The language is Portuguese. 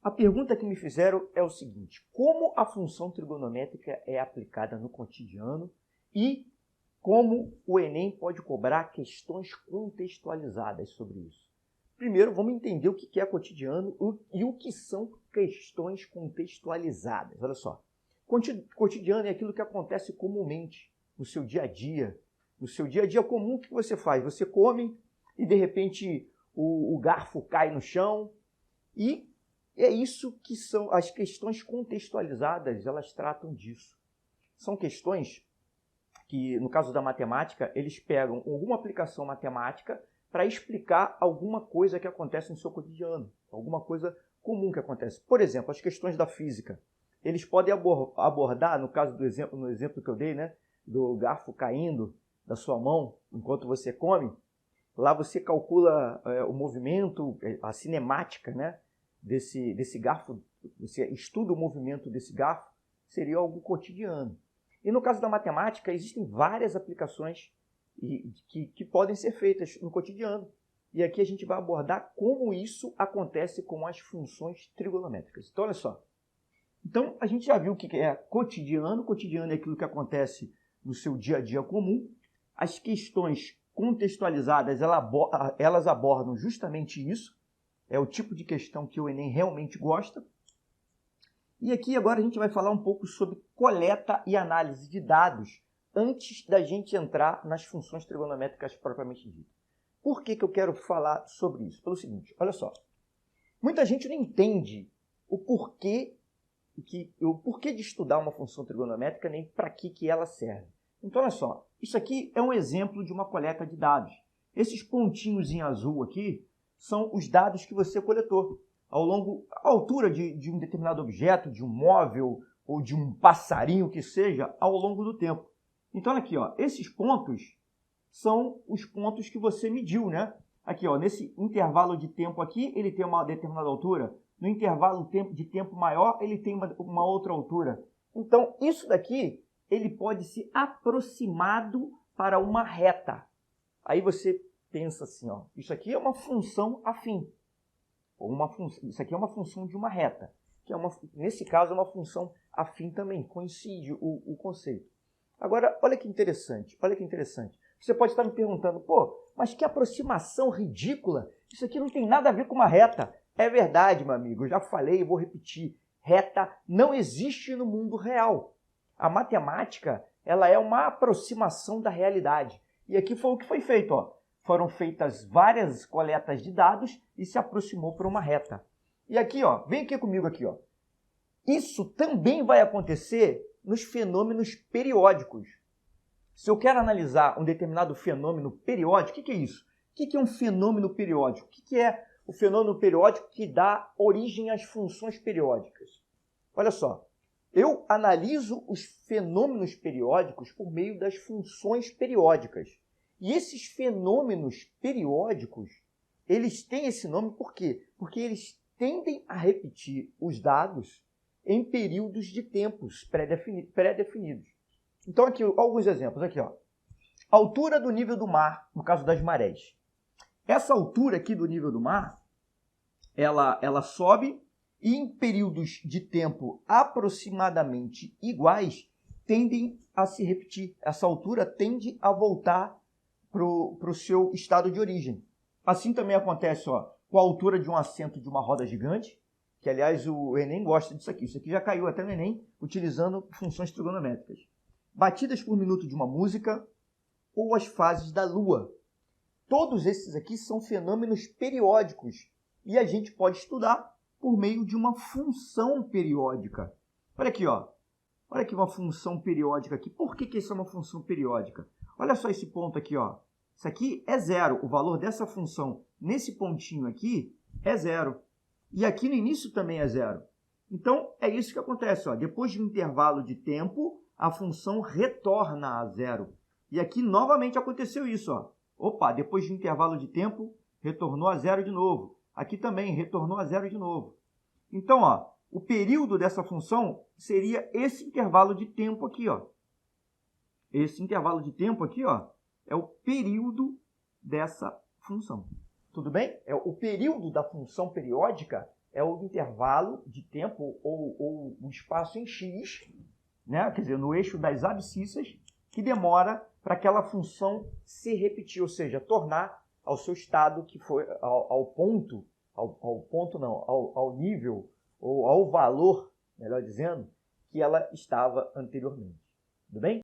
A pergunta que me fizeram é o seguinte: como a função trigonométrica é aplicada no cotidiano e como o Enem pode cobrar questões contextualizadas sobre isso? Primeiro, vamos entender o que é cotidiano e o que são questões contextualizadas. Olha só, cotidiano é aquilo que acontece comumente no seu dia a dia. No seu dia a dia comum, o que você faz? Você come e, de repente, o garfo cai no chão. E é isso que são as questões contextualizadas, elas tratam disso. São questões que, no caso da matemática, eles pegam alguma aplicação matemática para explicar alguma coisa que acontece no seu cotidiano, alguma coisa comum que acontece. Por exemplo, as questões da física. Eles podem abordar, no caso do exemplo, no exemplo que eu dei, né, do garfo caindo da sua mão enquanto você come, lá você calcula o movimento, a cinemática, né, desse garfo, você estuda o movimento desse garfo, seria algo cotidiano. E no caso da matemática, existem várias aplicações que podem ser feitas no cotidiano. E aqui a gente vai abordar como isso acontece com as funções trigonométricas. Então, olha só. Então, a gente já viu o que é cotidiano. Cotidiano é aquilo que acontece no seu dia a dia comum. As questões contextualizadas, elas abordam justamente isso. É o tipo de questão que o Enem realmente gosta. E aqui agora a gente vai falar um pouco sobre coleta e análise de dados antes da gente entrar nas funções trigonométricas propriamente ditas. Por que eu quero falar sobre isso? Pelo seguinte, olha só. Muita gente não entende o porquê de estudar uma função trigonométrica nem para que ela serve. Então, olha só. Isso aqui é um exemplo de uma coleta de dados. Esses pontinhos em azul aqui são os dados que você coletou a altura de um determinado objeto, de um móvel ou de um passarinho que seja, ao longo do tempo. Então, olha aqui, ó, esses pontos são os pontos que você mediu, né? Aqui, ó, nesse intervalo de tempo aqui, ele tem uma determinada altura. No intervalo de tempo maior, ele tem uma outra altura. Então, isso daqui, ele pode ser aproximado para uma reta. Aí você pensa assim, ó, isso aqui é uma função afim. Isso aqui é uma função de uma reta, que nesse caso é uma função afim também, coincide o conceito. Agora, olha que interessante. Você pode estar me perguntando, pô, mas que aproximação ridícula, isso aqui não tem nada a ver com uma reta. É verdade, meu amigo, eu já falei e vou repetir, reta não existe no mundo real. A matemática, ela é uma aproximação da realidade. E aqui foi o que foi feito, ó. Foram feitas várias coletas de dados e se aproximou para uma reta. E aqui, ó, vem aqui comigo aqui, ó. Isso também vai acontecer nos fenômenos periódicos. Se eu quero analisar um determinado fenômeno periódico, o que é isso? O que é um fenômeno periódico? O que é o fenômeno periódico que dá origem às funções periódicas? Olha só, eu analiso os fenômenos periódicos por meio das funções periódicas. E esses fenômenos periódicos, eles têm esse nome por quê? Porque eles tendem a repetir os dados em períodos de tempos pré-definidos. Então, aqui, alguns exemplos. Aqui, ó. Altura do nível do mar, no caso das marés. Essa altura aqui do nível do mar, ela sobe e em períodos de tempo aproximadamente iguais, tendem a se repetir. Essa altura tende a voltar para o seu estado de origem. Assim também acontece, ó, com a altura de um assento de uma roda gigante, que aliás o Enem gosta disso aqui. Isso aqui já caiu até no Enem, utilizando funções trigonométricas. Batidas por minuto de uma música ou as fases da Lua. Todos esses aqui são fenômenos periódicos e a gente pode estudar por meio de uma função periódica. Olha aqui, ó. Olha aqui uma função periódica aqui. Por que isso é uma função periódica? Olha só esse ponto aqui, ó. Isso aqui é zero. O valor dessa função nesse pontinho aqui é zero. E aqui no início também é zero. Então, é isso que acontece, ó. Depois de um intervalo de tempo, a função retorna a zero. E aqui novamente aconteceu isso, ó. Opa, depois de um intervalo de tempo, retornou a zero de novo. Aqui também retornou a zero de novo. Então, ó, o período dessa função seria esse intervalo de tempo aqui, ó. Esse intervalo de tempo aqui, ó, é o período dessa função. Tudo bem? O período da função periódica é o intervalo de tempo ou o espaço em x, né? Quer dizer, no eixo das abscissas, que demora para aquela função se repetir, ou seja, tornar ao seu estado que foi ao nível ou ao valor, melhor dizendo, que ela estava anteriormente. Tudo bem?